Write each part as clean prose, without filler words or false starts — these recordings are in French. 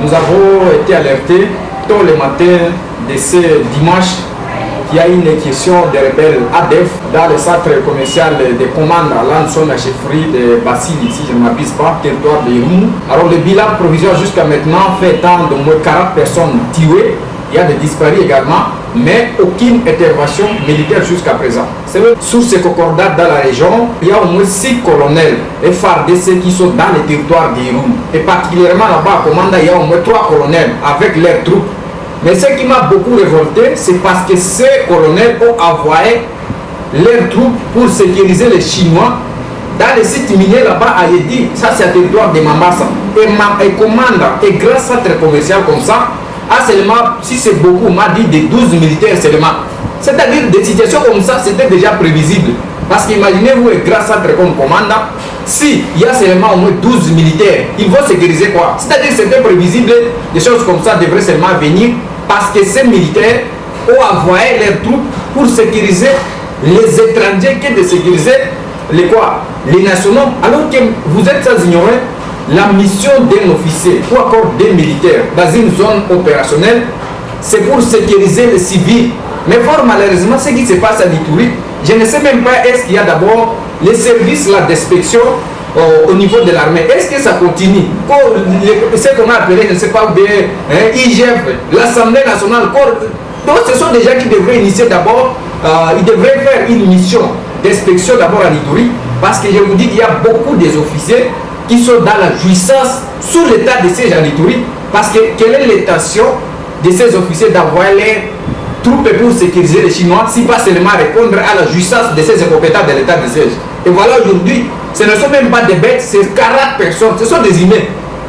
Nous avons été alertés tôt le matin de ce dimanche qu'il y a une question des rebelles ADF dans le centre commercial de commande à Lanson, la chefferie de Bassili, si je ne m'abuse pas, territoire de Irumu. Alors le bilan provisoire jusqu'à maintenant fait état d'au moins 40 personnes tuées. Il y a des disparus également, mais aucune intervention militaire jusqu'à présent. C'est même sous ces concordats dans la région, il y a au moins 6 colonels et FARDC qui sont dans les territoires d'Irumu. Et particulièrement là-bas à Komanda, il y a au moins 3 colonels avec leurs troupes. Mais ce qui m'a beaucoup révolté, c'est parce que ces colonels ont envoyé leurs troupes pour sécuriser les Chinois dans les sites miniers là-bas à Yedi. Ça, c'est un territoire de Mambasa. Et Komanda, et grâce à centre commercial comme ça, seulement, si c'est beaucoup, on m'a dit des 12 militaires seulement. C'est-à-dire des situations comme ça, c'était déjà prévisible. Parce qu'imaginez-vous, grâce à centre comme commandant, si il y a seulement au moins 12 militaires, ils vont sécuriser quoi? C'est-à-dire que c'était prévisible, des choses comme ça devraient seulement venir parce que ces militaires ont envoyé leurs troupes pour sécuriser les étrangers que de sécuriser les quoi? Les nationaux. Alors que vous êtes sans ignorer, la mission d'un officier ou encore des militaires dans une zone opérationnelle, c'est pour sécuriser les civils. Mais fort malheureusement, ce qui se passe à Ituri, je ne sais même pas est-ce qu'il y a d'abord les services d'inspection au niveau de l'armée. Est-ce que ça continue? Ce qu'on a appelé, je ne sais pas, IGF, l'Assemblée nationale. Donc ce sont des gens qui devraient initier d'abord, ils devraient faire une mission d'inspection d'abord à Ituri, parce que je vous dis qu'il y a beaucoup des officiers qui sont dans la jouissance sous l'état de siège en Ituri, parce que quelle est l'intention de ces officiers d'envoyer les troupes pour sécuriser les Chinois, si pas seulement répondre à la jouissance de ces incompétents de l'état de siège. Et voilà aujourd'hui, ce ne sont même pas des bêtes, c'est 40 personnes, ce sont des humains.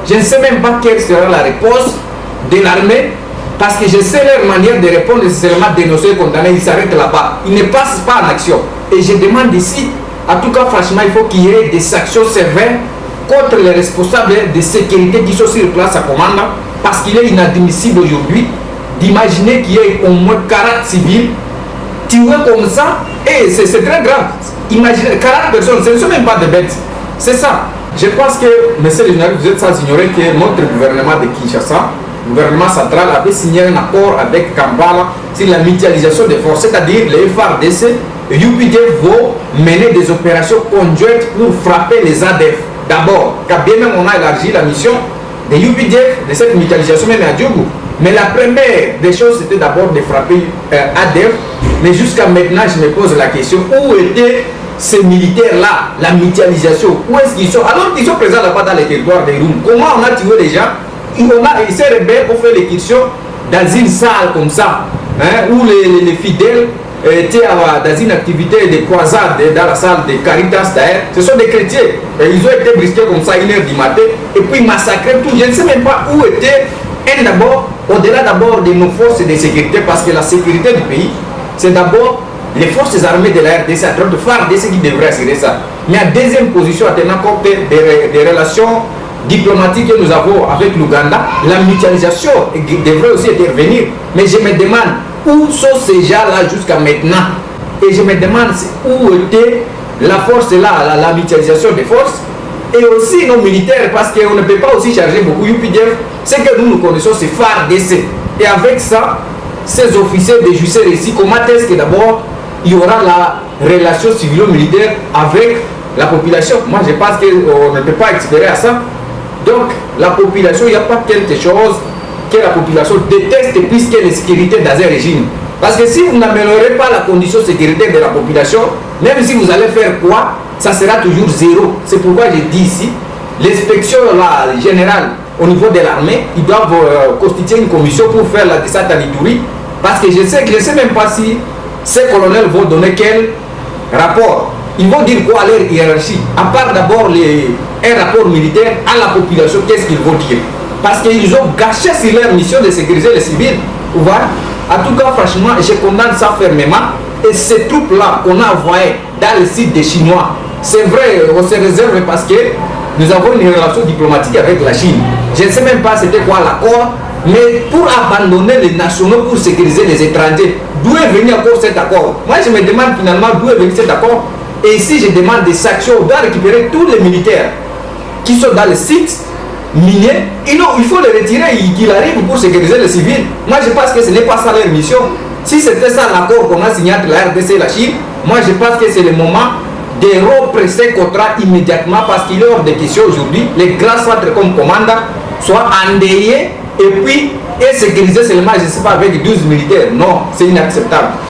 Je ne sais même pas quelle sera la réponse de l'armée, parce que je sais leur manière de répondre, c'est seulement dénoncer, condamner, ils s'arrêtent là-bas, ils ne passent pas en action. Et je demande ici, en tout cas franchement, il faut qu'il y ait des sanctions sévères contre les responsables de sécurité qui sont sur place à commande, parce qu'il est inadmissible aujourd'hui d'imaginer qu'il y ait au moins 40 civils tués comme ça, et c'est très grave. Imaginez 40 personnes, ce ne sont même pas des bêtes. C'est ça. Je pense que, monsieur le général, vous êtes sans ignorer que notre gouvernement de Kinshasa, le gouvernement central, avait signé un accord avec Kampala sur la mutualisation des forces, c'est-à-dire les FARDC et UPDF vont mener des opérations conjointes pour frapper les ADF. D'abord, quand bien même on a élargi la mission des UPDF, de cette mutualisation même à Diogo. Mais la première des choses, c'était d'abord de frapper ADF. Mais jusqu'à maintenant, je me pose la question, où étaient ces militaires-là, la mutualisation? Où est-ce qu'ils sont? Alors qu'ils sont présents là-bas dans les territoires des Roumes. Comment on a tué les gens? Ces rebelles ont fait l'excursion dans une salle comme ça, hein, où les fidèles étaient dans une activité de croisade dans la salle de Caritas d'ailleurs. Ce sont des chrétiens. Ils ont été brisqués comme ça 1h du matin et puis massacrés tout. Je ne sais même pas où était. Et d'abord, au-delà d'abord de nos forces de sécurité, parce que la sécurité du pays, c'est d'abord les forces armées de la RDC à train de faire de ce qui devrait assurer ça. Mais en deuxième position, en tenant compte des relations diplomatiques que nous avons avec l'Ouganda, la mutualisation devrait aussi intervenir. Mais je me demande où sont ces gens-là jusqu'à maintenant? Et je me demande où était la force là, la mutualisation des forces, et aussi nos militaires, parce qu'on ne peut pas aussi charger beaucoup UPDF. Ce que nous connaissons, c'est FARDC. Et avec ça, ces officiers de justice ici, comment est-ce que d'abord il y aura la relation civilo-militaire avec la population? Moi, je pense qu'on ne peut pas espérer à ça. Donc, la population, il n'y a pas quelque chose que la population déteste puisque la sécurité dans un régime. Parce que si vous n'améliorez pas la condition de sécurité de la population, même si vous allez faire quoi, ça sera toujours zéro. C'est pourquoi je dis ici, l'inspection générale au niveau de l'armée, ils doivent constituer une commission pour faire la descente à Ituri. Parce que je sais même pas si ces colonels vont donner quel rapport. Ils vont dire quoi à leur hiérarchie. À part d'abord un rapport militaire à la population, qu'est-ce qu'ils vont dire? Parce qu'ils ont gâché sur leur mission de sécuriser les civils. Vous voyez? En tout cas, franchement, je condamne ça fermement. Et ces troupes-là qu'on a envoyées dans le site des Chinois, c'est vrai, on se réserve parce que nous avons une relation diplomatique avec la Chine. Je ne sais même pas c'était quoi l'accord, mais pour abandonner les nationaux pour sécuriser les étrangers, d'où est venu encore cet accord? Moi, je me demande finalement d'où est venu cet accord. Et ici, je demande des sanctions, on doit récupérer tous les militaires qui sont dans le site miniers, il faut les retirer, qu'il arrive pour sécuriser les civils. Moi je pense que ce n'est pas ça leur mission. Si c'était ça l'accord qu'on a signé entre la RDC et la Chine, moi je pense que c'est le moment de rompre ces contrats immédiatement parce qu'il est hors de question aujourd'hui, les grands centres comme Commanda soient endeuillés et puis sécuriser seulement, je ne sais pas, avec 12 militaires. Non, c'est inacceptable.